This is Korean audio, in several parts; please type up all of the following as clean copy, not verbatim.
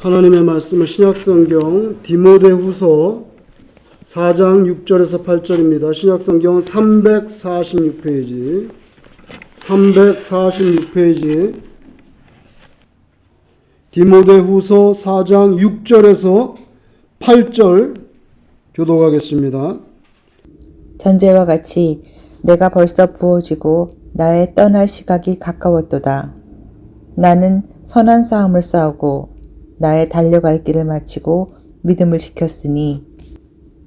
하나님의 말씀은 신약성경 디모데후서 4장 6절에서 8절입니다. 신약성경 346페이지 디모데후서 4장 6절에서 8절 교독하겠습니다. 전제와 같이 내가 벌써 부어지고 나의 떠날 시각이 가까웠도다. 나는 선한 싸움을 싸우고 나의 달려갈 길을 마치고 믿음을 지켰으니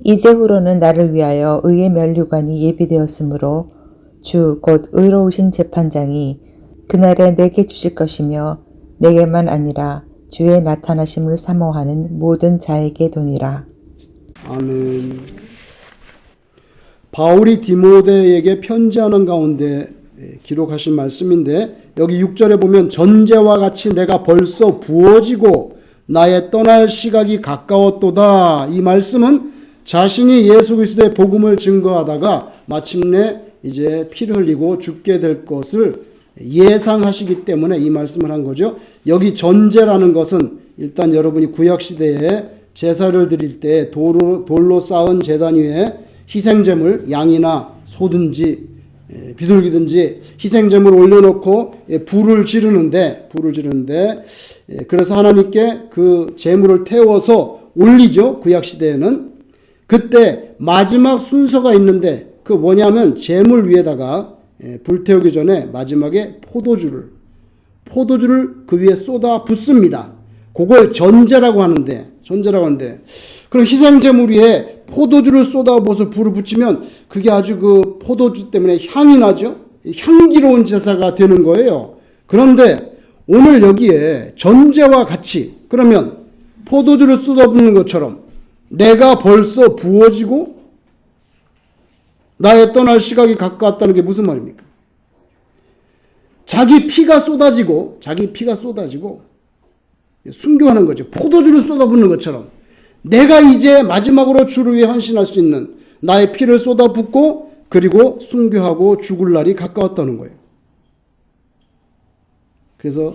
이제후로는 나를 위하여 의의 면류관이 예비되었으므로 주 곧 의로우신 재판장이 그날에 내게 주실 것이며 내게만 아니라 주의 나타나심을 사모하는 모든 자에게 도니라. 아멘. 바울이 디모데에게 편지하는 가운데 기록하신 말씀인데, 여기 6절에 보면 전제와 같이 내가 벌써 부어지고 나의 떠날 시각이 가까웠도다. 이 말씀은 자신이 예수 그리스도의 복음을 증거하다가 마침내 이제 피를 흘리고 죽게 될 것을 예상하시기 때문에 이 말씀을 한 거죠. 여기 전제라는 것은 일단 여러분이 구약시대에 제사를 드릴 때 돌로 쌓은 제단 위에 희생제물, 양이나 소든지 비둘기든지 희생제물을 올려놓고 불을 지르는데 그래서 하나님께 그 제물을 태워서 올리죠. 구약시대에는. 그때 마지막 순서가 있는데 그 뭐냐면 제물 위에다가 불태우기 전에 마지막에 포도주를 그 위에 쏟아 붓습니다. 그걸 전제라고 하는데 그럼 희생제물 위에 포도주를 쏟아부어서 불을 붙이면 그게 아주 그 포도주 때문에 향이 나죠. 향기로운 제사가 되는 거예요. 그런데 오늘 여기에 전제와 같이, 그러면 포도주를 쏟아붓는 것처럼 내가 벌써 부어지고 나의 떠날 시각이 가까웠다는 게 무슨 말입니까? 자기 피가 쏟아지고 순교하는 거죠. 포도주를 쏟아붓는 것처럼 내가 이제 마지막으로 주를 위해 헌신할 수 있는 나의 피를 쏟아붓고 그리고 순교하고 죽을 날이 가까웠다는 거예요. 그래서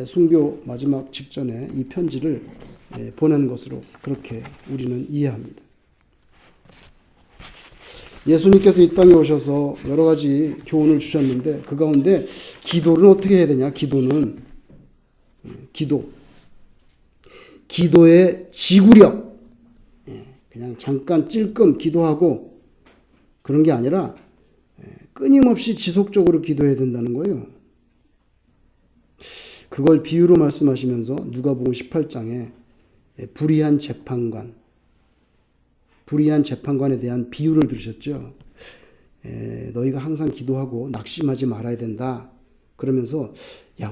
순교 마지막 직전에 이 편지를 보낸 것으로 그렇게 우리는 이해합니다. 예수님께서 이 땅에 오셔서 여러 가지 교훈을 주셨는데 그 가운데 기도는 어떻게 해야 되냐? 기도의 지구력. 그냥 잠깐 찔끔 기도하고 그런 게 아니라 끊임없이 지속적으로 기도해야 된다는 거예요. 그걸 비유로 말씀하시면서 누가복음 18장에 불의한 재판관에 대한 비유를 들으셨죠. 너희가 항상 기도하고 낙심하지 말아야 된다. 그러면서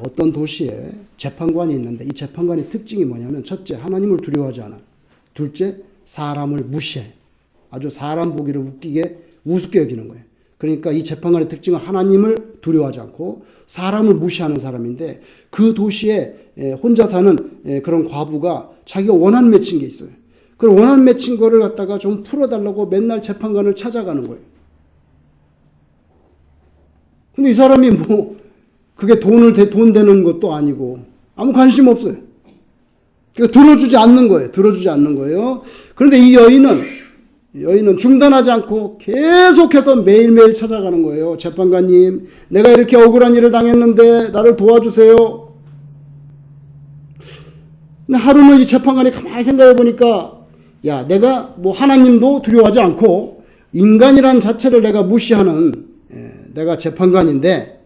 어떤 도시에 재판관이 있는데 이 재판관의 특징이 뭐냐면, 첫째, 하나님을 두려워하지 않아. 둘째, 사람을 무시해. 아주 사람 보기를 우습게 여기는 거예요. 그러니까 이 재판관의 특징은 하나님을 두려워하지 않고 사람을 무시하는 사람인데, 그 도시에 혼자 사는 그런 과부가 자기가 원한 맺힌 게 있어요. 그 원한 맺힌 거를 갖다가 좀 풀어달라고 맨날 재판관을 찾아가는 거예요. 근데 이 사람이 그게 돈 되는 것도 아니고 아무 관심 없어요. 그러니까 들어주지 않는 거예요. 그런데 이 여인은 중단하지 않고 계속해서 매일매일 찾아가는 거예요. 재판관님, 내가 이렇게 억울한 일을 당했는데 나를 도와주세요. 근데 하루는 이 재판관이 가만히 생각해 보니까, 내가 하나님도 두려워하지 않고 인간이란 자체를 내가 무시하는 내가 재판관인데,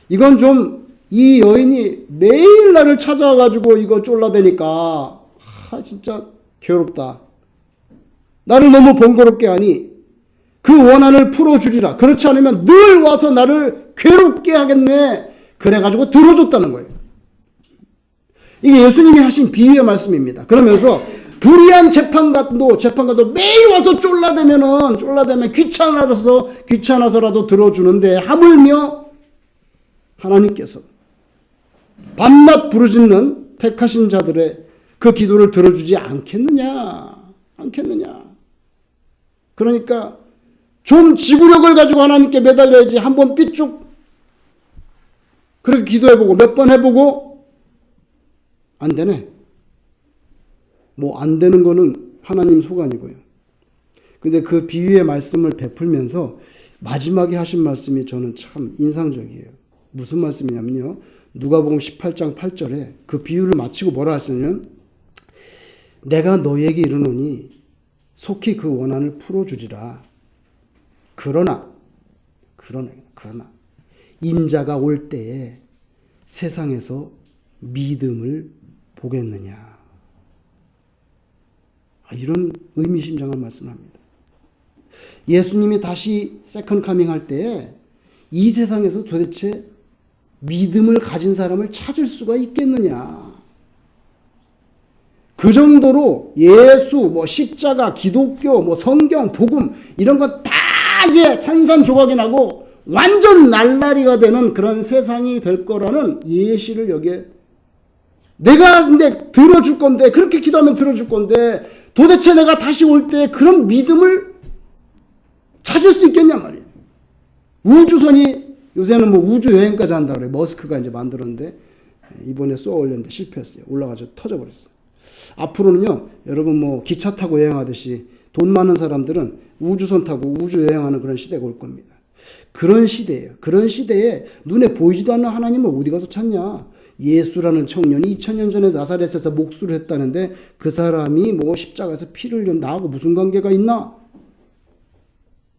이건 좀 이 여인이 매일 나를 찾아와가지고 이거 쫄라대니까 진짜 괴롭다. 나를 너무 번거롭게 하니 그 원한을 풀어주리라. 그렇지 않으면 늘 와서 나를 괴롭게 하겠네. 그래가지고 들어줬다는 거예요. 이게 예수님이 하신 비유의 말씀입니다. 그러면서 불의한 재판관도 매일 와서 쫄라대면 귀찮아서라도 들어주는데, 하물며 하나님께서 밤낮 부르짖는 택하신 자들의 그 기도를 들어주지 않겠느냐. 그러니까 좀 지구력을 가지고 하나님께 매달려야지. 한번 삐쭉 그렇게 기도해보고 몇 번 해보고 안 되네. 뭐 안 되는 거는 하나님 소관이고요. 근데 그 비유의 말씀을 베풀면서 마지막에 하신 말씀이 저는 참 인상적이에요. 무슨 말씀이냐면요. 누가복음 18장 8절에 그 비유를 마치고 뭐라 하시냐면 내가 너에게 이르노니 속히 그 원한을 풀어주리라. 그러나 인자가 올 때에 세상에서 믿음을 보겠느냐. 이런 의미심장한 말씀을 합니다. 예수님이 다시 세컨 카밍 할 때에 이 세상에서 도대체 믿음을 가진 사람을 찾을 수가 있겠느냐. 그 정도로 예수, 뭐 십자가, 기독교, 뭐 성경, 복음 이런 거 다 이제 산산조각이 나고 완전 날라리가 되는 그런 세상이 될 거라는 예시를 여기에 내가 근데 들어줄 건데 그렇게 기도하면 들어줄 건데 도대체 내가 다시 올 때 그런 믿음을 찾을 수 있겠냐 말이에요. 우주선이 요새는 뭐 우주 여행까지 한다 그래요. 머스크가 이제 만들었는데 이번에 쏘아 올렸는데 실패했어요. 올라가서 터져버렸어요. 앞으로는요, 여러분 뭐 기차 타고 여행하듯이 돈 많은 사람들은 우주선 타고 우주 여행하는 그런 시대가 올 겁니다. 그런 시대예요. 그런 시대에 눈에 보이지도 않는 하나님을 어디 가서 찾냐? 예수라는 청년이 2000년 전에 나사렛에서 목수를 했다는데 그 사람이 뭐 십자가에서 피를 흘린 나하고 무슨 관계가 있나?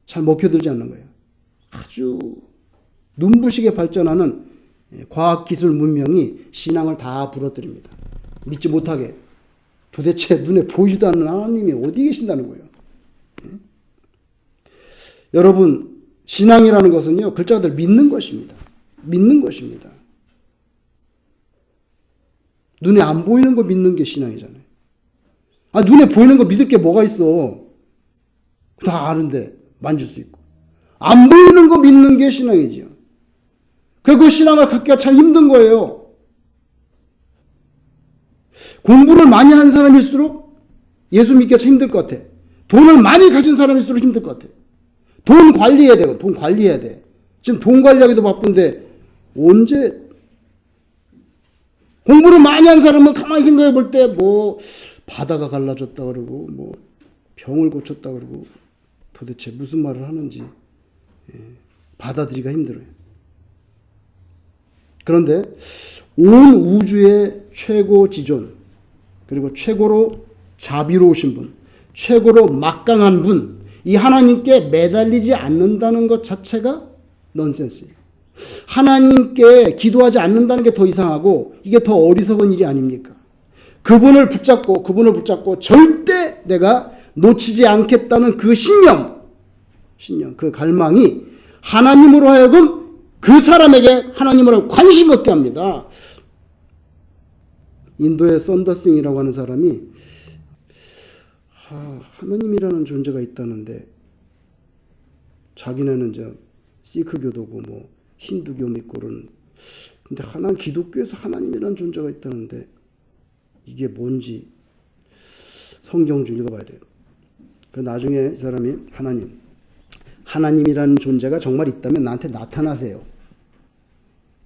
잘 먹혀들지 않는 거예요. 아주 눈부시게 발전하는 과학기술 문명이 신앙을 다 부러뜨립니다. 믿지 못하게. 도대체 눈에 보이지도 않는 하나님이 어디 계신다는 거예요. 여러분, 신앙이라는 것은요, 글자 그대로 믿는 것입니다. 믿는 것입니다. 눈에 안 보이는 거 믿는 게 신앙이잖아요. 눈에 보이는 거 믿을 게 뭐가 있어. 다 아는데 만질 수 있고. 안 보이는 거 믿는 게 신앙이지요. 그 신앙을 갖기가 참 힘든 거예요. 공부를 많이 한 사람일수록 예수 믿기가 참 힘들 것 같아. 돈을 많이 가진 사람일수록 힘들 것 같아. 돈 관리해야 되고, 돈 관리해야 돼. 지금 돈 관리하기도 바쁜데, 언제, 공부를 많이 한 사람은 가만히 생각해 볼 때, 뭐, 바다가 갈라졌다 그러고, 뭐, 병을 고쳤다 그러고, 도대체 무슨 말을 하는지, 받아들이기가 힘들어요. 그런데, 온 우주의 최고 지존, 그리고 최고로 자비로우신 분, 최고로 막강한 분, 이 하나님께 매달리지 않는다는 것 자체가 넌센스예요. 하나님께 기도하지 않는다는 게 더 이상하고 이게 더 어리석은 일이 아닙니까? 그분을 붙잡고 절대 내가 놓치지 않겠다는 그 신념, 그 갈망이 하나님으로 하여금 그 사람에게 하나님으로 관심 갖게 합니다. 인도의 썬더싱이라고 하는 사람이 하나님이라는 존재가 있다는데 자기네는 이제 시크교도고 뭐 힌두교 믿고 그런 근데 기독교에서 하나님이라는 존재가 있다는데 이게 뭔지 성경 좀 읽어봐야 돼요. 그 나중에 이 사람이 하나님이라는 존재가 정말 있다면 나한테 나타나세요.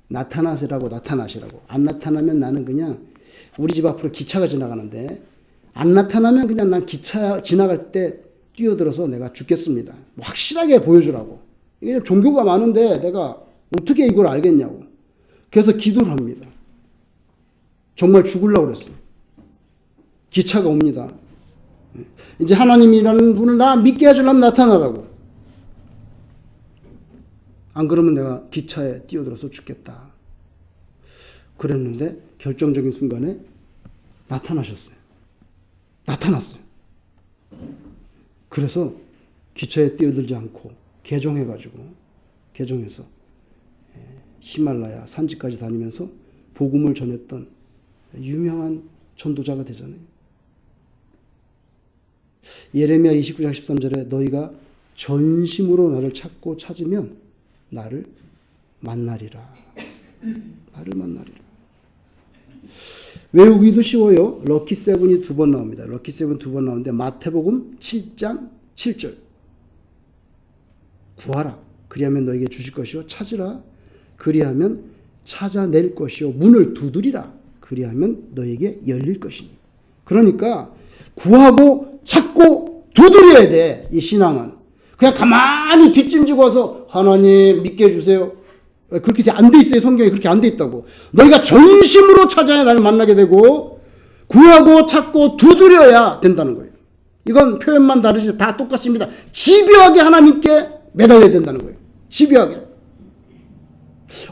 나타나시라고. 안 나타나면 나는 그냥 우리 집 앞으로 기차가 지나가는데 안 나타나면 그냥 난 기차 지나갈 때 뛰어들어서 내가 죽겠습니다. 확실하게 보여주라고. 이게 종교가 많은데 내가 어떻게 이걸 알겠냐고. 그래서 기도를 합니다. 정말 죽으려고 그랬어요. 기차가 옵니다. 이제 하나님이라는 분을 나 믿게 해주려면 나타나라고. 안 그러면 내가 기차에 뛰어들어서 죽겠다. 그랬는데 결정적인 순간에 나타났어요. 그래서 기차에 뛰어들지 않고 개종해서 히말라야 산지까지 다니면서 복음을 전했던 유명한 전도자가 되잖아요. 예레미야 29장 13절에 너희가 전심으로 나를 찾고 찾으면 나를 만나리라. 외우기도 쉬워요. 럭키 세븐이 2번 나옵니다. 럭키 세븐 2번 나오는데 마태복음 7장 7절. 구하라. 그리하면 너에게 주실 것이요. 찾으라. 그리하면 찾아낼 것이요. 문을 두드리라. 그리하면 너에게 열릴 것이니. 그러니까 구하고 찾고 두드려야 돼. 이 신앙은. 그냥 가만히 뒷짐지고 와서 하나님 믿게 해주세요. 그렇게 안 돼 있어요. 성경에 그렇게 안 돼 있다고. 너희가 전심으로 찾아야 나를 만나게 되고 구하고 찾고 두드려야 된다는 거예요. 이건 표현만 다르지 다 똑같습니다. 집요하게 하나님께 매달려야 된다는 거예요. 집요하게.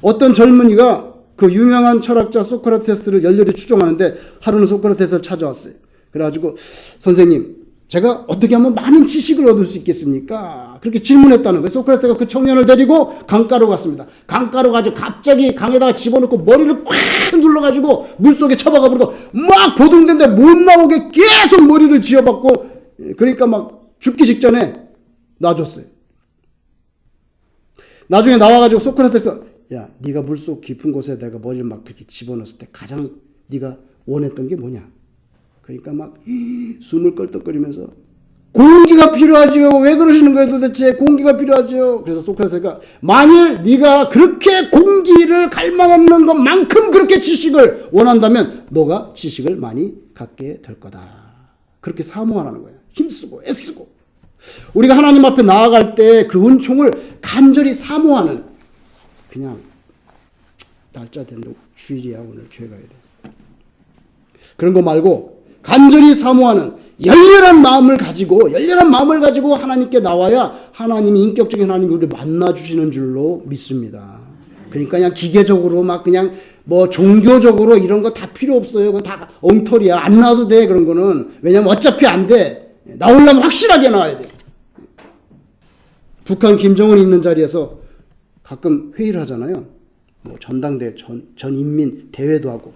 어떤 젊은이가 그 유명한 철학자 소크라테스를 열렬히 추종하는데 하루는 소크라테스를 찾아왔어요. 그래가지고 선생님 제가 어떻게 하면 많은 지식을 얻을 수 있겠습니까? 그렇게 질문했다는 거예요. 소크라테스가 그 청년을 데리고 강가로 갔습니다. 강가로 가지고 갑자기 강에다가 집어넣고 머리를 꽉 눌러가지고 물속에 쳐박아 버리고 막 보둥대는데 못 나오게 계속 머리를 쥐어박고 그러니까 막 죽기 직전에 놔줬어요. 나중에 나와가지고 소크라테스가 야 네가 물속 깊은 곳에 내가 머리를 막 그렇게 집어넣었을 때 가장 네가 원했던 게 뭐냐? 그러니까 막 숨을 껄떡거리면서 공기가 필요하지요. 왜 그러시는 거예요 도대체? 공기가 필요하지요. 그래서 소크라테스가 만일 네가 그렇게 공기를 갈망하는 것만큼 그렇게 지식을 원한다면 너가 지식을 많이 갖게 될 거다. 그렇게 사모하라는 거예요. 힘쓰고 애쓰고. 우리가 하나님 앞에 나아갈 때 그 은총을 간절히 사모하는 그냥 날짜 된 주일이야 오늘 교회 가야 돼. 그런 거 말고 간절히 사모하는 열렬한 마음을 가지고 하나님께 나와야 하나님이 인격적인 하나님이 우리를 만나주시는 줄로 믿습니다. 그러니까 그냥 기계적으로 막 그냥 뭐 종교적으로 이런 거 다 필요 없어요. 그거 다 엉터리야. 안 나와도 돼 그런 거는. 왜냐면 어차피 안 돼. 나오려면 확실하게 나와야 돼. 북한 김정은이 있는 자리에서 가끔 회의를 하잖아요. 뭐 전당대 전인민 대회도 하고.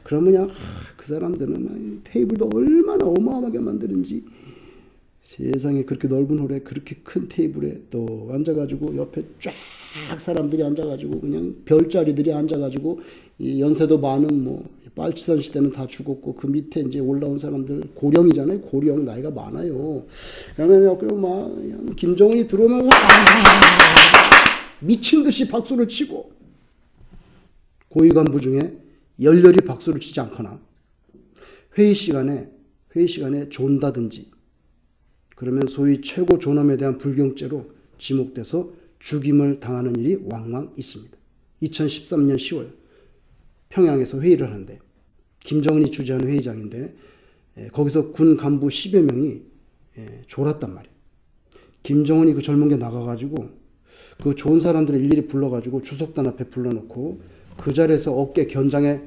그러면 그냥 그 사람들은 테이블도 얼마나 어마어마하게 만드는지 세상에 그렇게 넓은 홀에 그렇게 큰 테이블에 또 앉아가지고 옆에 쫙 사람들이 앉아가지고 그냥 별자리들이 앉아가지고 이 연세도 많은 뭐 빨치산 시대는 다 죽었고 그 밑에 이제 올라온 사람들 고령이잖아요. 고령 나이가 많아요. 그러면 막 김정은이 들어오면 와 미친 듯이 박수를 치고 고위 간부 중에 열렬히 박수를 치지 않거나 회의 시간에 존다든지 그러면 소위 최고 존엄에 대한 불경죄로 지목돼서 죽임을 당하는 일이 왕왕 있습니다. 2013년 10월 평양에서 회의를 하는데 김정은이 주재하는 회의장인데 거기서 군 간부 10여 명이 졸았단 말이에요. 김정은이 그 젊은 게 나가가지고 그 좋은 사람들을 일일이 불러가지고 주석단 앞에 불러놓고 그 자리에서 어깨 견장에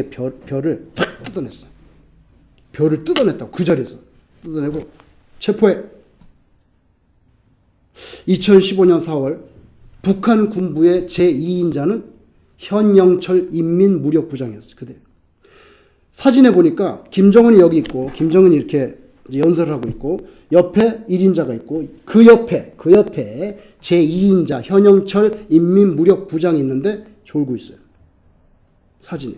별을 탁 뜯어냈어요. 별을 뜯어냈다고 그 자리에서 뜯어내고 체포해. 2015년 4월 북한 군부의 제2인자는 현영철 인민무력부장이었어요. 그때 사진에 보니까 김정은이 여기 있고 김정은이 이렇게 연설을 하고 있고 옆에 1인자가 있고 그 옆에 제2인자 현영철 인민무력부장이 있는데 졸고 있어요. 사진에.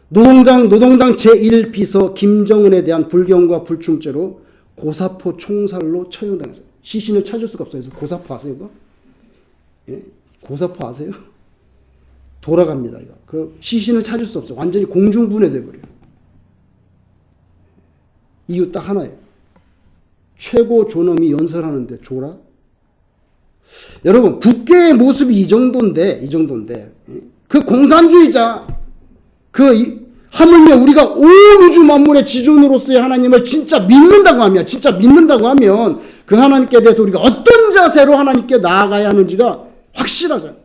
노동당 제1비서 김정은에 대한 불경과 불충죄로 고사포 총살로 처형당했어요. 시신을 찾을 수가 없어요. 그래서 고사포 아세요? 그거? 예? 고사포 아세요? 돌아갑니다. 이거. 그 시신을 찾을 수 없어요. 완전히 공중분해돼 버려요. 이유 딱 하나예요. 최고 존엄이 연설하는데 졸아? 여러분 국교의 모습이 이 정도인데 그 공산주의자 하물며 우리가 온 우주 만물의 지존으로서의 하나님을 진짜 믿는다고 하면 그 하나님께 대해서 우리가 어떤 자세로 하나님께 나아가야 하는지가 확실하잖아요.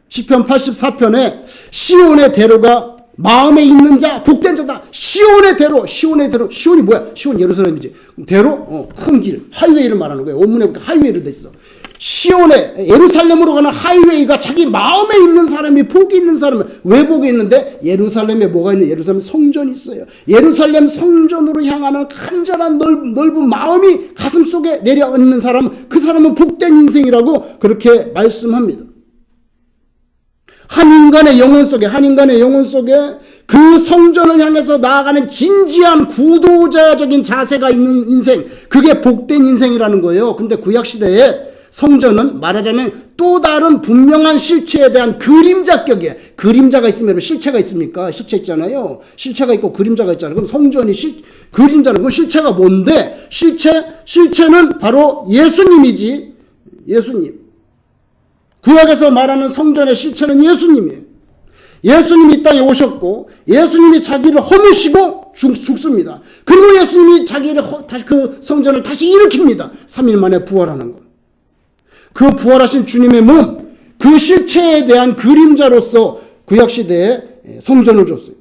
시편 84편에 시온의 대로가 마음에 있는 자 복된 자다. 시온의 대로. 시온이 뭐야? 시온 예루살렘이지. 대로 큰 길 하이웨이를 말하는 거예요. 원문에 보니까 하이웨이로 돼 있어. 시온에 예루살렘으로 가는 하이웨이가 자기 마음에 있는 사람이 복이 있는 사람은 왜 복이 있는데 예루살렘에 뭐가 있는 예루살렘 성전이 있어요. 예루살렘 성전으로 향하는 간절한 넓은 마음이 가슴속에 내려앉는 사람은 그 사람은 복된 인생이라고 그렇게 말씀합니다. 한 인간의 영혼 속에 그 성전을 향해서 나아가는 진지한 구도자적인 자세가 있는 인생, 그게 복된 인생이라는 거예요. 근데 구약시대에 성전은 말하자면 또 다른 분명한 실체에 대한 그림자격이에요. 그림자가 있으면 실체가 있습니까? 실체 있잖아요. 실체가 있고 그림자가 있잖아요. 그럼 성전이 그림자는 그 실체가 뭔데? 실체는 바로 예수님이지. 예수님. 구약에서 말하는 성전의 실체는 예수님이에요. 예수님이 이 땅에 오셨고 예수님이 자기를 허무시고 죽습니다. 그리고 예수님이 다시 그 성전을 다시 일으킵니다. 3일 만에 부활하는 것. 그 부활하신 주님의 몸, 그 실체에 대한 그림자로서 구약시대에 성전을 줬어요.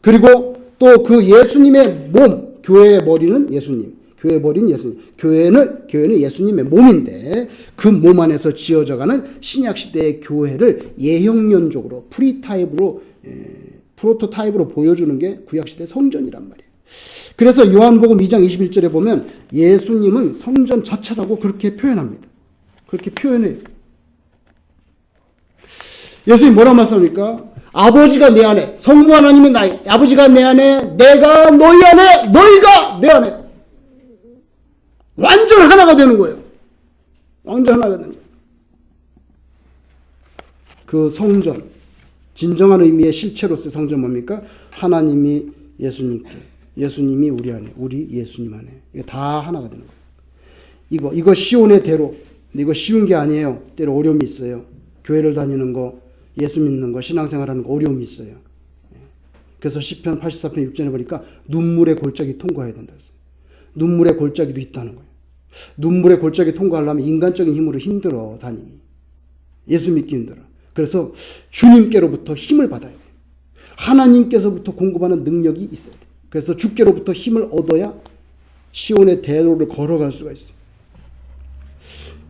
그리고 또 그 예수님의 몸, 교회의 머리는 예수님, 교회의 머리는 예수님, 교회는 예수님의 몸인데 그 몸 안에서 지어져가는 신약시대의 교회를 예형론적으로 프로토타입으로 보여주는 게 구약시대 성전이란 말이에요. 그래서 요한복음 2장 21절에 보면 예수님은 성전 자체라고 그렇게 표현합니다. 그렇게 표현해요. 예수님 뭐라고 말씀합니까? 아버지가 내 안에, 성부 하나님이 나에, 아버지가 내 안에, 내가 너희 안에, 너희가 내 안에. 완전 하나가 되는 거예요. 완전 하나가 되는 거예요. 그 성전, 진정한 의미의 실체로서의 성전 뭡니까? 하나님이 예수님께, 예수님이 우리 안에, 우리 예수님 안에. 이거 다 하나가 되는 거예요. 이거 시온의 대로. 근데 이거 쉬운 게 아니에요. 때로 어려움이 있어요. 교회를 다니는 거, 예수 믿는 거, 신앙생활하는 거 어려움이 있어요. 그래서 시편 84편 6절에 보니까 눈물의 골짜기 통과해야 된다 그랬어요. 눈물의 골짜기도 있다는 거예요. 눈물의 골짜기 통과하려면 인간적인 힘으로 힘들어 다니기. 예수 믿기 힘들어. 그래서 주님께로부터 힘을 받아야 돼요. 하나님께서부터 공급하는 능력이 있어야 돼요. 그래서 주께로부터 힘을 얻어야 시온의 대로를 걸어갈 수가 있어요.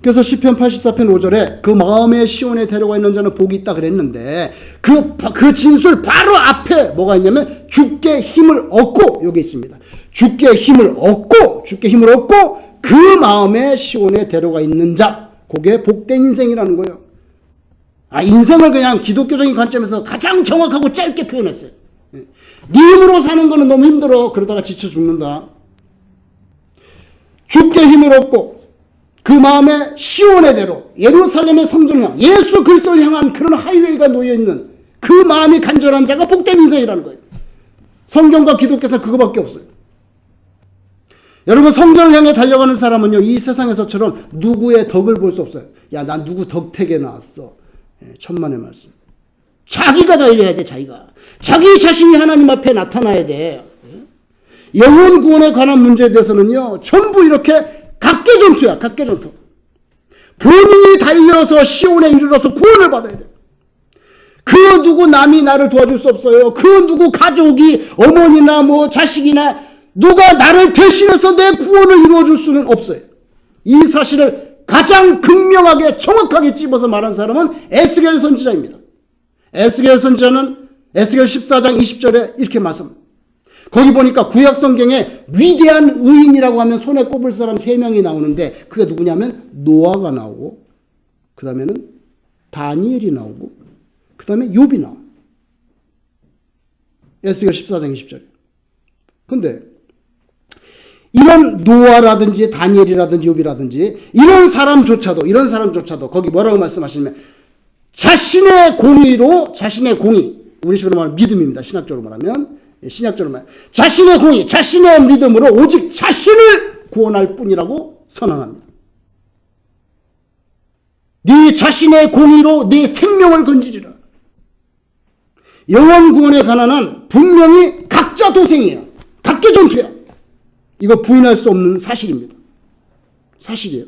그래서 시편 84편 5절에 그 마음에 시온에 데려가 있는 자는 복이 있다 그랬는데 그 진술 바로 앞에 뭐가 있냐면 주께 힘을 얻고 여기 있습니다. 주께 힘을 얻고 그 마음에 시온에 데려가 있는 자, 그게 복된 인생이라는 거예요. 인생을 그냥 기독교적인 관점에서 가장 정확하고 짧게 표현했어요. 네 힘으로 사는 거는 너무 힘들어. 그러다가 지쳐 죽는다. 주께 힘을 얻고 그 마음에 시온의 대로 예루살렘의 성전을 향한 예수 그리스도를 향한 그런 하이웨이가 놓여있는 그 마음이 간절한 자가 복된 인생이라는 거예요. 성경과 기독교에서 그거밖에 없어요. 여러분 성전을 향해 달려가는 사람은요 이 세상에서처럼 누구의 덕을 볼 수 없어요. 야, 난 누구 덕택에 나왔어. 천만의 말씀. 자기가 달려야 돼. 자기 자신이 하나님 앞에 나타나야 돼. 영혼 구원에 관한 문제에 대해서는요 전부 이렇게 각계전투야. 각계전투. 본인이 달려서 시온에 이르러서 구원을 받아야 돼. 그 누구 남이 나를 도와줄 수 없어요. 그 누구 가족이 어머니나 자식이나 누가 나를 대신해서 내 구원을 이루어줄 수는 없어요. 이 사실을 가장 극명하게 정확하게 찝어서 말한 사람은 에스겔 선지자입니다. 에스겔 선지자는 에스겔 14장 20절에 이렇게 말씀합니다. 거기 보니까 구약 성경에 위대한 의인이라고 하면 손에 꼽을 사람 3명이 나오는데 그게 누구냐면 노아가 나오고 그 다음에는 다니엘이 나오고 그 다음에 욥이 나와. 에스겔 14장 20절에. 근데 이런 노아라든지 다니엘이라든지 욥이라든지 이런 사람조차도 거기 뭐라고 말씀하시냐면 자신의 공의 우리 식으로 말하면 믿음입니다. 신학적으로 말하면 자신의 공의, 자신의 믿음으로 오직 자신을 구원할 뿐이라고 선언합니다. 네 자신의 공의로 네 생명을 건지리라. 영원 구원에 관한은 분명히 각자 도생이에요. 각계전투야. 이거 부인할 수 없는 사실입니다. 사실이에요.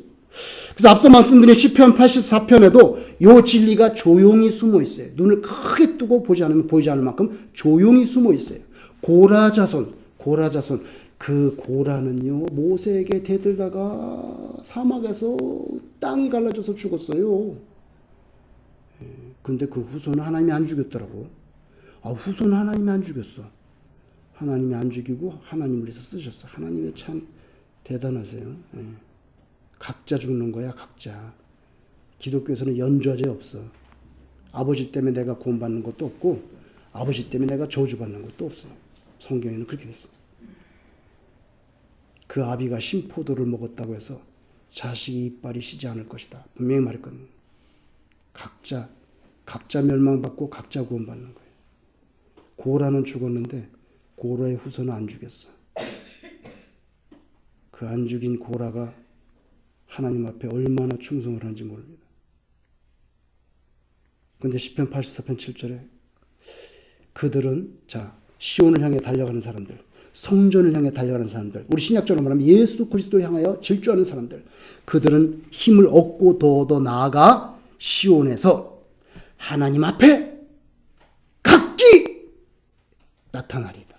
그래서 앞서 말씀드린 시편 84편에도 이 진리가 조용히 숨어 있어요. 눈을 크게 뜨고 보지 않을 만큼 조용히 숨어 있어요. 고라자손. 그 고라는요, 모세에게 대들다가 사막에서 땅이 갈라져서 죽었어요. 근데 그 후손은 하나님이 안 죽였더라고. 후손은 하나님이 안 죽였어. 하나님이 안 죽이고 하나님을 위해서 쓰셨어. 하나님이 참 대단하세요. 각자 죽는 거야, 각자. 기독교에서는 연좌제 없어. 아버지 때문에 내가 구원받는 것도 없고 아버지 때문에 내가 저주받는 것도 없어. 성경에는 그렇게 됐어. 그 아비가 신포도를 먹었다고 해서 자식이 이빨이 쉬지 않을 것이다. 분명히 말했거든요. 각자 멸망받고 각자 구원받는 거예요. 고라는 죽었는데 고라의 후손은 안 죽였어. 그 안 죽인 고라가 하나님 앞에 얼마나 충성을 하는지 모릅니다. 근데 시편 84편 7절에 그들은 시온을 향해 달려가는 사람들, 성전을 향해 달려가는 사람들, 우리 신약적으로 말하면 예수 그리스도를 향하여 질주하는 사람들, 그들은 힘을 얻고 더 나아가 시온에서 하나님 앞에 각기 나타나리다.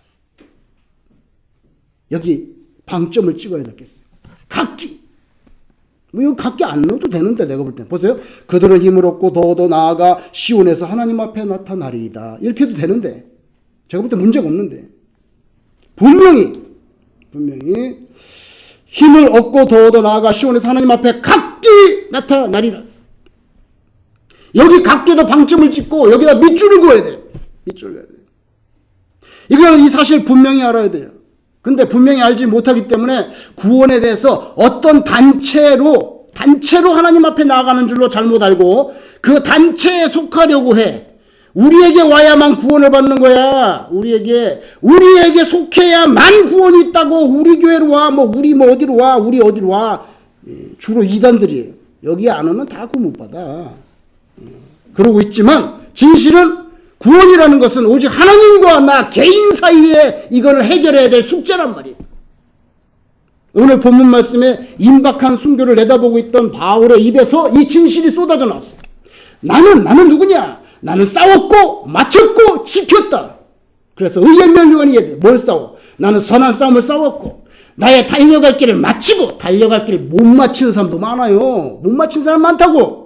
여기 방점을 찍어야 되겠어요. 각기. 이거 각기 안 넣어도 되는데 내가 볼 때. 보세요. 그들은 힘을 얻고 더 나아가 시온에서 하나님 앞에 나타나리이다. 이렇게 해도 되는데 제가 볼 때 문제가 없는데 분명히 힘을 얻고 더 나아가 시온에서 하나님 앞에 각기 나타나리라. 여기 각기도 방점을 찍고 여기다 밑줄을 그어야 돼요. 밑줄을 그어야 돼요. 이거 이 사실 분명히 알아야 돼요. 근데 분명히 알지 못하기 때문에 구원에 대해서 어떤 단체로 하나님 앞에 나아가는 줄로 잘못 알고 그 단체에 속하려고 해. 우리에게 와야만 구원을 받는 거야. 우리에게 속해야만 구원이 있다고. 우리 교회로 와. 우리 어디로 와. 우리 어디로 와. 주로 이단들이에요. 여기 안 오면 다 구원 못 받아. 그러고 있지만 진실은 구원이라는 것은 오직 하나님과 나 개인 사이에 이걸 해결해야 될 숙제란 말이에요. 오늘 본문 말씀에 임박한 순교를 내다보고 있던 바울의 입에서 이 진실이 쏟아져 나왔어요. 나는 누구냐? 나는 싸웠고 맞췄고 지켰다. 그래서 의의 멸류관이 얘기해. 뭘 싸워? 나는 선한 싸움을 싸웠고 나의 달려갈 길을 마치고 달려갈 길을 못 마치는 사람도 많아요. 못 마친 사람 많다고.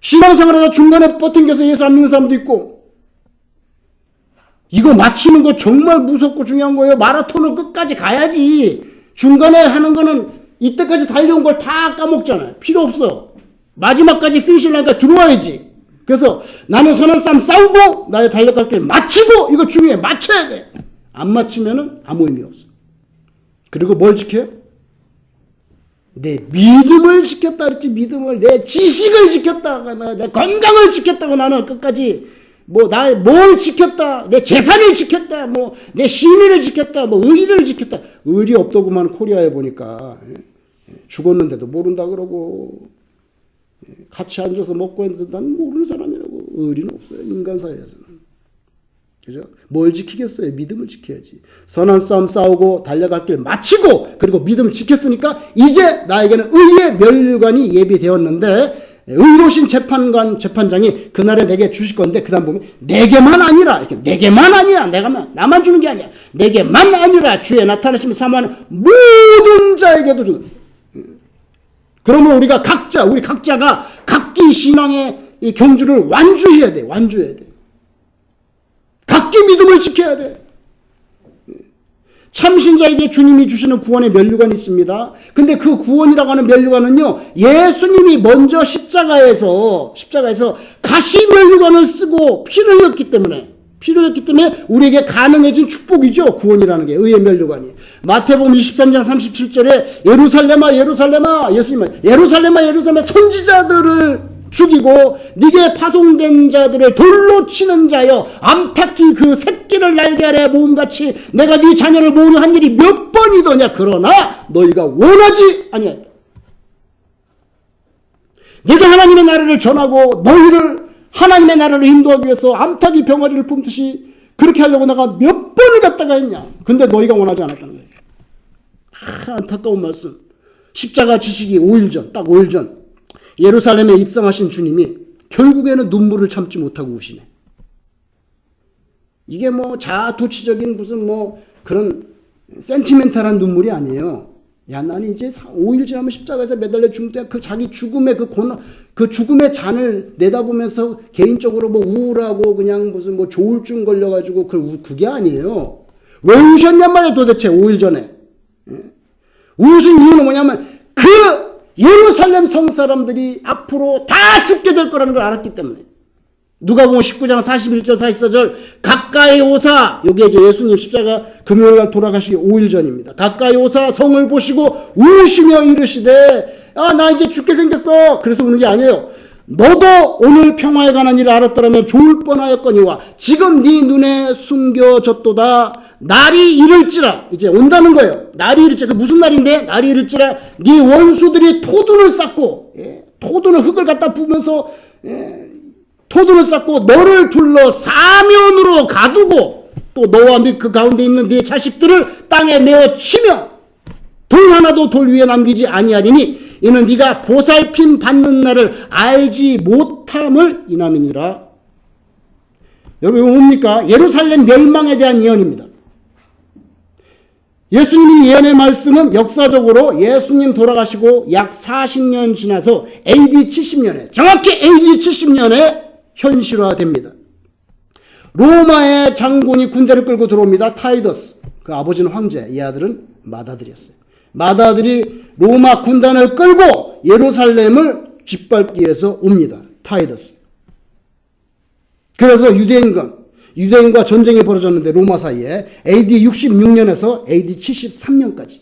신앙생활에서 중간에 버팅겨서 예수 안 믿는 사람도 있고. 이거 마치는 거 정말 무섭고 중요한 거예요. 마라톤을 끝까지 가야지. 중간에 하는 거는 이때까지 달려온 걸 다 까먹잖아요. 필요 없어. 마지막까지 피니시 라인까지 들어와야지. 그래서 나는 선한 싸움 싸우고 나의 달려갈 길 마치고. 이거 중요해. 맞춰야 돼. 안 맞추면은 아무 의미 없어. 그리고 뭘 지켜요? 내 믿음을 지켰다 그랬지. 믿음을. 내 지식을 지켰다. 내 건강을 지켰다고. 나는 끝까지 뭘 지켰다. 내 재산을 지켰다. 내 신의를 지켰다. 의를 지켰다. 의리 없더구만. 코리아에 보니까 죽었는데도 모른다 그러고 같이 앉아서 먹고 했는데 난 모르는 사람이라고. 의리는 없어요. 인간 사회에서는. 그죠? 뭘 지키겠어요? 믿음을 지켜야지. 선한 싸움 싸우고 달려갈 길 마치고 그리고 믿음을 지켰으니까 이제 나에게는 의의 멸류관이 예비되었는데 의로우신 재판장이 그날에 내게 주실 건데 그 다음 보면 내게만 아니라 이렇게 내게만 아니야. 나만 주는 게 아니야. 내게만 아니라 주의 나타나심을 사모하는 모든 자에게도 주는. 그러면 우리 각자가 각기 신앙의 이 경주를 완주해야 돼. 각기 믿음을 지켜야 돼. 참신자에게 주님이 주시는 구원의 멸류관이 있습니다. 근데 그 구원이라고 하는 멸류관은요, 예수님이 먼저 십자가에서 가시 멸류관을 쓰고 피를 흘렸기 때문에 우리에게 가능해진 축복이죠. 구원이라는 게 의의 멸류관이. 마태복음 23장 37절에 예루살렘아 예수님은 예루살렘아 선지자들을 죽이고 네게 파송된 자들을 돌로 치는 자여 암탉히 그 새끼를 날개 아래 모음같이 내가 네 자녀를 모으려 한 일이 몇 번이더냐. 그러나 너희가 원하지 아니하였다. 네가 하나님의 나라를 전하고 너희를 하나님의 나라를 인도하기 위해서 암탉이 병아리를 품듯이 그렇게 하려고 내가 몇 번을 갔다가 했냐. 근데 너희가 원하지 않았다는 거예요. 안타까운 말씀. 십자가 지식이 5일 전 예루살렘에 입성하신 주님이 결국에는 눈물을 참지 못하고 우시네. 이게 자아도취적인 무슨 그런 센티멘탈한 눈물이 아니에요. 야, 나는 이제 5일 지나면 십자가에서 매달려 죽을 때 그 자기 죽음의 그 죽음의 잔을 내다보면서 개인적으로 우울하고 그냥 무슨 조울증 걸려가지고 그게 아니에요. 왜 우셨냔 말이에요, 도대체 5일 전에. 우신 이유는 뭐냐면 예루살렘 성 사람들이 앞으로 다 죽게 될 거라는 걸 알았기 때문에. 누가복음 19장 41절 44절 가까이 오사, 요게 이제 예수님 십자가 금요일날 돌아가시기 5일 전입니다. 가까이 오사 성을 보시고 우시며 이르시되 나 이제 죽게 생겼어. 그래서 우는 게 아니에요. 너도 오늘 평화에 관한 일을 알았더라면 좋을 뻔하였거니와 지금 네 눈에 숨겨졌도다. 날이 이를지라, 이제 온다는 거예요. 날이 이를지라. 그 무슨 날인데? 날이 이를지라 네 원수들이 토둔을 쌓고, 토둔을 흙을 갖다 부으면서 토둔을 쌓고 너를 둘러 사면으로 가두고 또 너와 및 그 가운데 있는 네 자식들을 땅에 내어 치며 돌 하나도 돌 위에 남기지 아니하리니 이는 네가 보살핌 받는 날을 알지 못함을 인함이니라. 여러분 이거 뭡니까? 예루살렘 멸망에 대한 예언입니다. 예수님이 예언의 말씀은 역사적으로 예수님 돌아가시고 약 40년 지나서 AD 70년에, 정확히 AD 70년에 현실화됩니다. 로마의 장군이 군대를 끌고 들어옵니다. 타이더스. 그 아버지는 황제, 이 아들은 맏아들이었어요. 맏아들이 로마 군단을 끌고 예루살렘을 짓밟기 위해서 옵니다. 타이더스. 그래서 유대인과 전쟁이 벌어졌는데 로마 사이에 AD 66년에서 AD 73년까지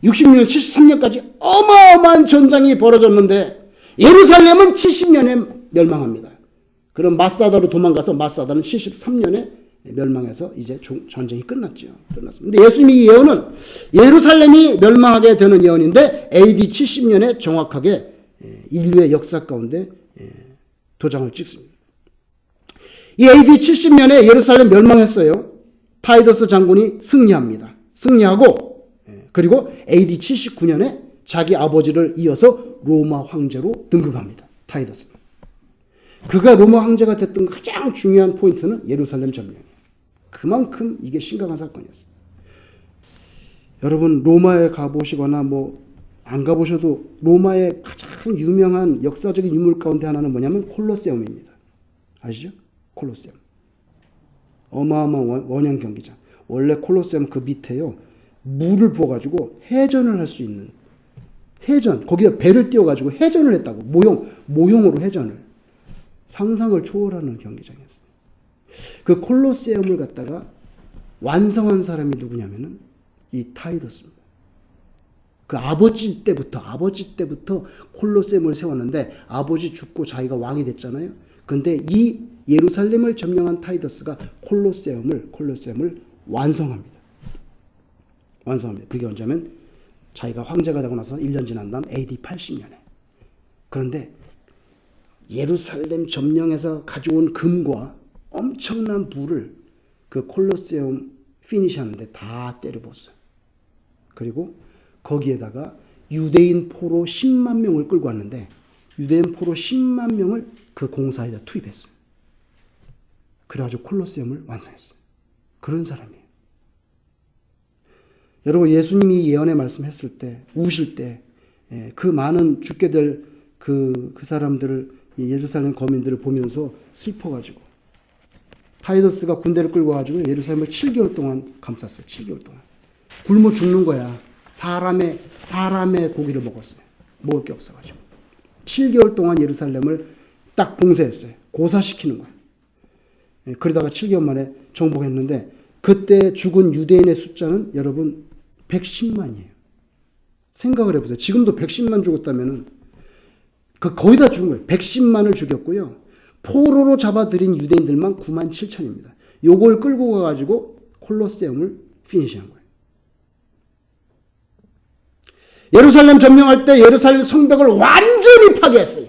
66년 73년까지 어마어마한 전쟁이 벌어졌는데 예루살렘은 70년에 멸망합니다. 그럼 마사다로 도망가서 마사다는 73년에 멸망해서 이제 전쟁이 끝났죠. 끝났습니다. 근데 예수님이 예언은 예루살렘이 멸망하게 되는 예언인데 AD 70년에 정확하게 인류의 역사 가운데 도장을 찍습니다. 이 AD 70년에 예루살렘 멸망했어요. 타이더스 장군이 승리합니다. 승리하고 그리고 AD 79년에 자기 아버지를 이어서 로마 황제로 등극합니다. 타이더스. 그가 로마 황제가 됐던 가장 중요한 포인트는 예루살렘 점령이에요. 그만큼 이게 심각한 사건이었어요. 여러분 로마에 가보시거나 안 가보셔도 로마의 가장 유명한 역사적인 유물 가운데 하나는 뭐냐면 콜로세움입니다. 아시죠? 콜로세움. 어마어마한 원형 경기장. 원래 콜로세움 그 밑에요. 물을 부어가지고 해전을 할 수 있는 해전. 거기다 배를 띄워가지고 해전을 했다고. 모형으로 해전을. 상상을 초월하는 경기장이었어요. 그 콜로세움을 갖다가 완성한 사람이 누구냐면은 이 타이더스입니다. 그 아버지 때부터 콜로세움을 세웠는데 아버지 죽고 자기가 왕이 됐잖아요. 근데 이 예루살렘을 점령한 타이더스가 콜로세움을 완성합니다. 그게 언제면 자기가 황제가 되고 나서 1년 지난 다음 AD 80년에. 그런데 예루살렘 점령해서 가져온 금과 엄청난 불을 그 콜로세움 피니시하는데 다 때려부었어요. 그리고 거기에다가 유대인 포로 10만 명을 끌고 왔는데 유대인 포로 10만 명을 그 공사에다 투입했어요. 그래가지고 콜로세움을 완성했어요. 그런 사람이에요. 여러분 예수님이 예언의 말씀했을 때 우실 때 그 많은 죽게 될 그 사람들을 예루살렘 거민들을 보면서 슬퍼가지고 타이더스가 군대를 끌고 가지고 예루살렘을 7개월 동안 감쌌어요. 7개월 동안. 굶어 죽는 거야. 사람의 고기를 먹었어요. 먹을 게 없어가지고. 7개월 동안 예루살렘을 딱 봉쇄했어요. 고사시키는 거예요. 그러다가 7개월 만에 정복했는데 그때 죽은 유대인의 숫자는 여러분 110만이에요. 생각을 해보세요. 지금도 110만 죽었다면은 거의 다 죽은 거예요. 110만을 죽였고요. 포로로 잡아들인 유대인들만 9만 7천입니다. 요걸 끌고 가가지고 콜로세움을 피니시한 거예요. 예루살렘 점령할 때 예루살렘 성벽을 완전히 파괴했어요.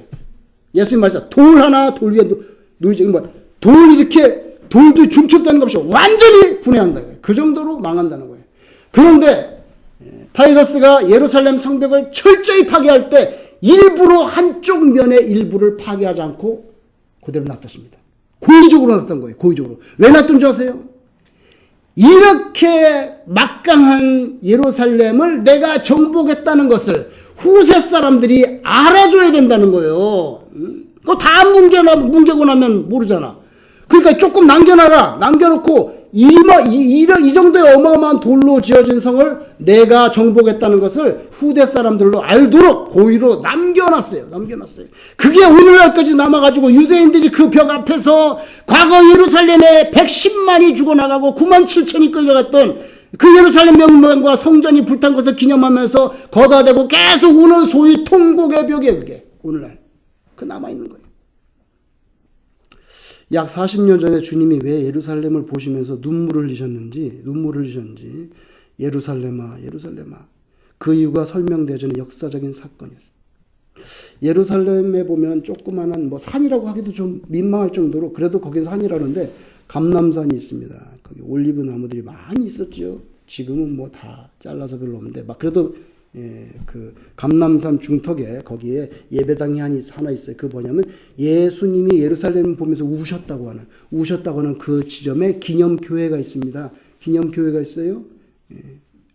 예수님 말씀 돌 하나 돌 위에 놓이지 돌 이렇게 돌도 중첩되는 것 없이 완전히 분해한다는 거예요. 그 정도로 망한다는 거예요. 그런데 타이더스가 예루살렘 성벽을 철저히 파괴할 때 일부러 한쪽 면의 일부를 파괴하지 않고 그대로 놔뒀습니다. 고의적으로 놔뒀던 거예요. 고의적으로. 왜 놔둔 줄 아세요? 이렇게 막강한 예루살렘을 내가 정복했다는 것을 후세 사람들이 알아줘야 된다는 거예요. 그거 다 뭉개고 나면 모르잖아. 그러니까 조금 남겨놔라. 남겨놓고 이 정도의 어마어마한 돌로 지어진 성을 내가 정복했다는 것을 후대 사람들로 알도록 고의로 남겨놨어요. 그게 오늘날까지 남아가지고 유대인들이 그 벽 앞에서 과거 예루살렘에 110만이 죽어나가고 9만 7천이 끌려갔던 그 예루살렘 명문과 성전이 불탄 것을 기념하면서 거다대고 계속 우는 소위 통곡의 벽이에요. 그게 오늘날 그 남아있는 거예요. 약 40년 전에 주님이 왜 예루살렘을 보시면서 눈물을 흘리셨는지 예루살렘아 그 이유가 설명되어지는 역사적인 사건이었어요. 예루살렘에 보면 조그마한 산이라고 하기도 좀 민망할 정도로 그래도 거긴 산이라는데 감람산이 있습니다. 거기 올리브 나무들이 많이 있었죠. 지금은 다 잘라서 별로 없는데 그래도 그 감람산 중턱에 거기에 예배당이 하나 있어요. 그 뭐냐면 예수님이 예루살렘을 보면서 우셨다고 하는 그 지점에 기념교회가 있습니다. 기념교회가 있어요.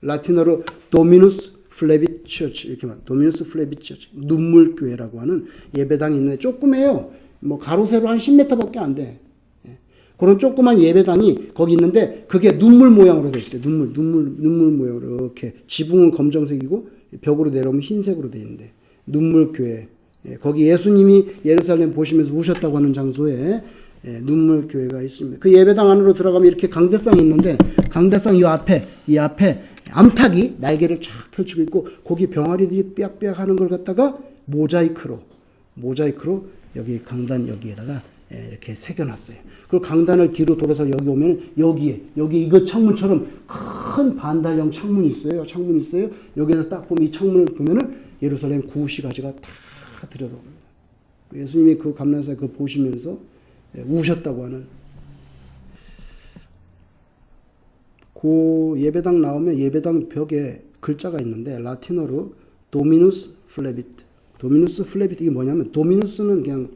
라틴어로 도미누스 플레빗 처치 이렇게 말. 도미누스 플레빗 처치 눈물교회라고 하는 예배당이 있는데 조그매요. 가로 세로 한 10m밖에 안 돼. 그런 조그만 예배당이 거기 있는데 그게 눈물 모양으로 되어 있어요. 눈물 모양으로 이렇게 지붕은 검정색이고 벽으로 내려오면 흰색으로 되어 있는데 눈물교회. 거기 예수님이 예루살렘 보시면서 우셨다고 하는 장소에 눈물교회가 있습니다. 그 예배당 안으로 들어가면 이렇게 강대상이 있는데 강대상 이 앞에 암탉이 날개를 쫙 펼치고 있고 거기 병아리들이 삐약삐약 하는 걸 갖다가 모자이크로 여기 강단 여기에다가 이렇게 새겨놨어요. 그리고 강단을 뒤로 돌아서 여기 오면 여기 이거 창문처럼 큰 반달형 창문이 있어요. 여기에서 딱 보면 이 창문을 보면은 예루살렘 구시가지가 다 들여다봅니다. 예수님이 그 감람산에 그거 보시면서 우셨다고 하는. 그 예배당 나오면 예배당 벽에 글자가 있는데 라틴어로 도미누스 플레빗 이게 뭐냐면 도미누스는 그냥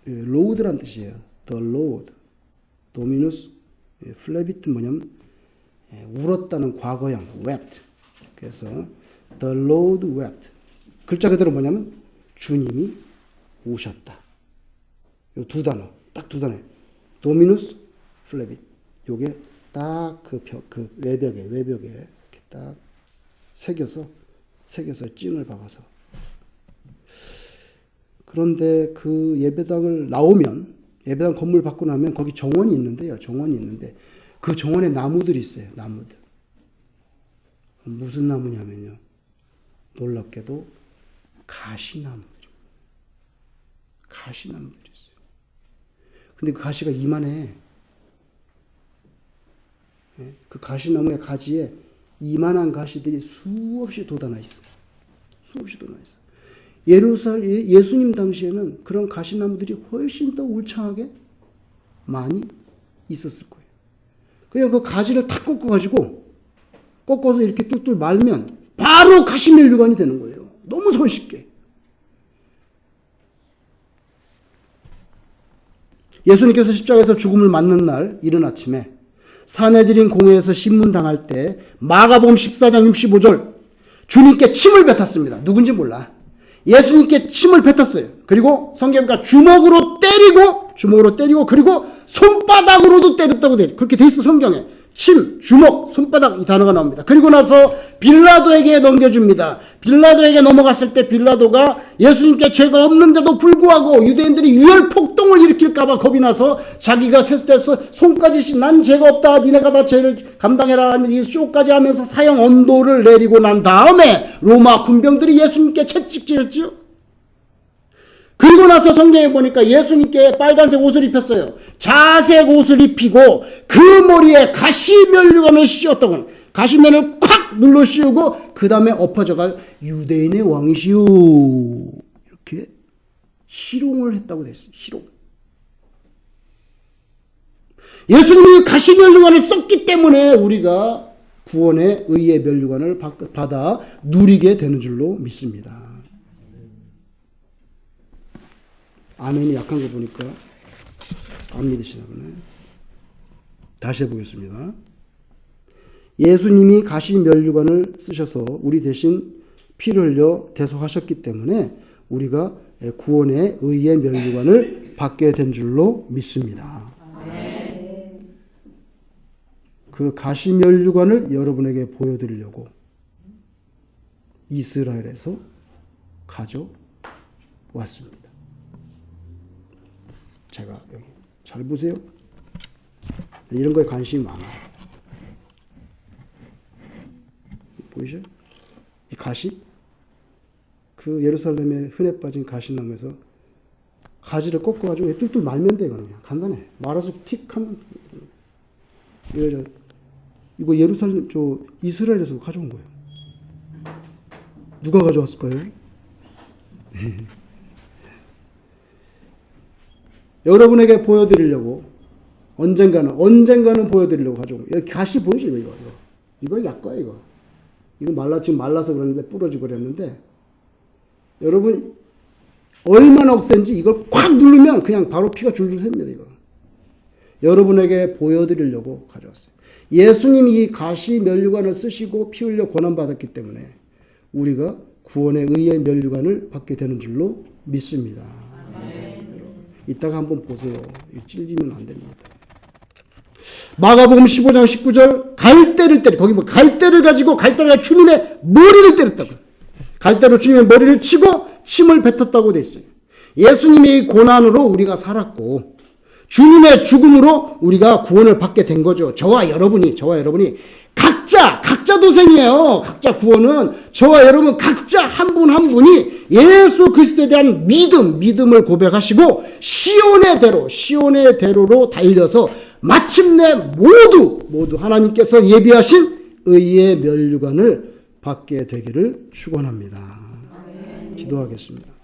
로드란 뜻이에요. The Lord. 도미누스 플레빗은 뭐냐면 울었다는 과거형 wept. 그래서 The Lord wept. 글자 그대로 뭐냐면 주님이 우셨다. 요 두 단어, 딱 두 단어. 도미누스 플레빗. 요게 딱 그 외벽에 이렇게 딱 새겨서 찡을 박아서. 그런데 그 예배당 건물 받고 나면 거기 정원이 있는데 그 정원에 나무들이 있어요. 나무들. 무슨 나무냐면요. 놀랍게도 가시나무들이 있어요. 근데 그 가시가 이만해. 그 가시나무의 가지에 이만한 가시들이 수없이 돋아나 있어. 예수님 당시에는 그런 가시나무들이 훨씬 더 울창하게 많이 있었을 거예요. 그냥 그 가지를 탁 꺾어서 이렇게 뚝뚝 말면 바로 가시면류관이 되는 거예요. 너무 손쉽게. 예수님께서 십자가에서 죽음을 맞는 날 이른 아침에 사내들인 공회에서 신문당할 때 마가복음 14장 65절 주님께 침을 뱉었습니다. 누군지 몰라. 예수님께 침을 뱉었어요. 그리고 성경과 주먹으로 때리고 그리고 손바닥으로도 때렸다고 그렇게 돼 있어 성경에. 침, 주먹, 손바닥 이 단어가 나옵니다. 그리고 나서 빌라도에게 넘겨줍니다. 빌라도에게 넘어갔을 때 빌라도가 예수님께 죄가 없는데도 불구하고 유대인들이 유혈폭동을 일으킬까봐 겁이 나서 자기가 세수돼서 손까지 난 죄가 없다. 니네가 다 죄를 감당해라 하면서 쇼까지 하면서 사형 언도를 내리고 난 다음에 로마 군병들이 예수님께 채찍질했죠. 그리고 나서 성경에 보니까 예수님께 빨간색 옷을 입혔어요. 자색 옷을 입히고 그 머리에 가시면류관을 씌웠다고. 가시면을 콱 눌러 씌우고 그 다음에 엎어져가 유대인의 왕이시오. 이렇게 희롱을 했다고 됐어요. 희롱. 예수님이 가시면류관을 썼기 때문에 우리가 구원의 의의 면류관을 받아 누리게 되는 줄로 믿습니다. 아멘이 약한 거 보니까 안 믿으시나 보네. 다시 해보겠습니다. 예수님이 가시면류관을 쓰셔서 우리 대신 피를 흘려 대속하셨기 때문에 우리가 구원의 의의 면류관을 받게 된 줄로 믿습니다. 그 가시면류관을 여러분에게 보여드리려고 이스라엘에서 가져왔습니다. 제가 여기 잘 보세요. 이런 거에 관심이 많아요. 보이죠? 이 가시? 그 예루살렘에 흔해 빠진 가시나무에서 가지를 꺾어가지고 뚫뚫 말면 돼. 그냥 간단해. 말아서 틱 하면 이거 예루살렘 이스라엘에서 가져온 거예요. 누가 가져왔을까요? 여러분에게 보여드리려고 언젠가는 보여드리려고 가져온 거예요. 여기 가시 보이죠? 이거 약과야 이거. 이거 지금 말라서 그랬는데 부러지고 그랬는데 여러분 얼마나 억센지 이걸 콱 누르면 그냥 바로 피가 줄줄 셉니다. 이거. 여러분에게 보여드리려고 가져왔어요. 예수님이 이 가시 면류관을 쓰시고 피 흘려 고난받았기 때문에 우리가 구원의 의의 면류관을 받게 되는 줄로 믿습니다. 이따가 한번 보세요. 찔리면 안 됩니다. 마가복음 15장 19절 갈대를 때리 거기 갈대를 가지고 갈대를 주님의 머리를 때렸다고. 갈대로 주님의 머리를 치고 침을 뱉었다고 돼 있어요. 예수님의 고난으로 우리가 살았고 주님의 죽음으로 우리가 구원을 받게 된 거죠. 저와 여러분이 각자 도생이에요. 각자 구원은 저와 여러분 각자 한 분 한 분이 예수 그리스도에 대한 믿음을 고백하시고 시온의 대로로 달려서 마침내 모두 하나님께서 예비하신 의의 면류관을 받게 되기를 축원합니다. 기도하겠습니다.